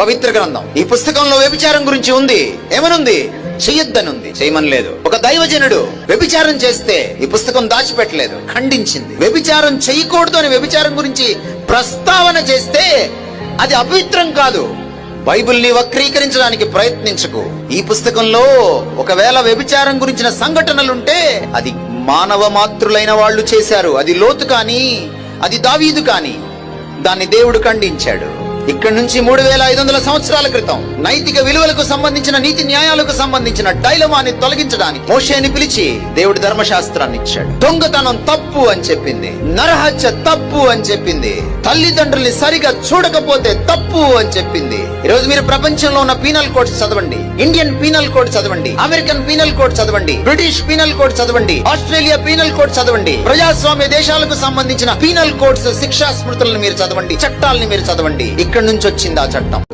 పవిత్ర గ్రంథం ఈ పుస్తకంలో వ్యభిచారం గురించి ఉంది. ఏమనుంది? చెయ్యొద్దనుంది, చేయమని లేదు. ఒక దైవజనుడు వ్యభిచారం చేస్తే ఈ పుస్తకం దాచిపెట్టలేదు, ఖండించింది. వ్యభిచారం చేయకూడదు అని వ్యభిచారం గురించి ప్రస్తావన చేస్తే అది అపవిత్రం కాదు. బైబిల్ని వక్రీకరించడానికి ప్రయత్నించకు. ఈ పుస్తకంలో ఒకవేళ వ్యభిచారం గురించిన సంఘటనలుంటే అది మానవ మాతృలైన వాళ్ళు చేశారు. అది లోతు కానీ, అది దావీదు కానీ, దాన్ని దేవుడు ఖండించాడు. ఇక్కడ నుంచి 3500 సంవత్సరాల క్రితం నైతిక విలువలకు సంబంధించిన, నీతి న్యాయాలకు సంబంధించిన డైలమాని తొలగించడానికి మోషేని పిలిచి దేవుడు ధర్మశాస్త్రాన్ని ఇచ్చాడు. దొంగతనం తప్పు అని చెప్పింది, నరహత్య తప్పు అని చెప్పింది, తల్లిదండ్రుల్ని సరిగా చూడకపోతే తప్పు అని చెప్పింది. ఈరోజు మీరు ప్రపంచంలో ఉన్న పీనల్ కోడ్స్ చదవండి, ఇండియన్ పీనల్ కోడ్ చదవండి, అమెరికన్ పీనల్ కోడ్ చదవండి, బ్రిటిష్ పీనల్ కోడ్ చదవండి, ఆస్ట్రేలియా పీనల్ కోడ్ చదవండి, ప్రజాస్వామ్య దేశాలకు సంబంధించిన పీనల్ కోడ్స్, శిక్షా స్మృతులను మీరు చదవండి, చట్టాలని మీరు చదవండి. ఇక్కడ నుంచి వచ్చింది ఆ చట్టం.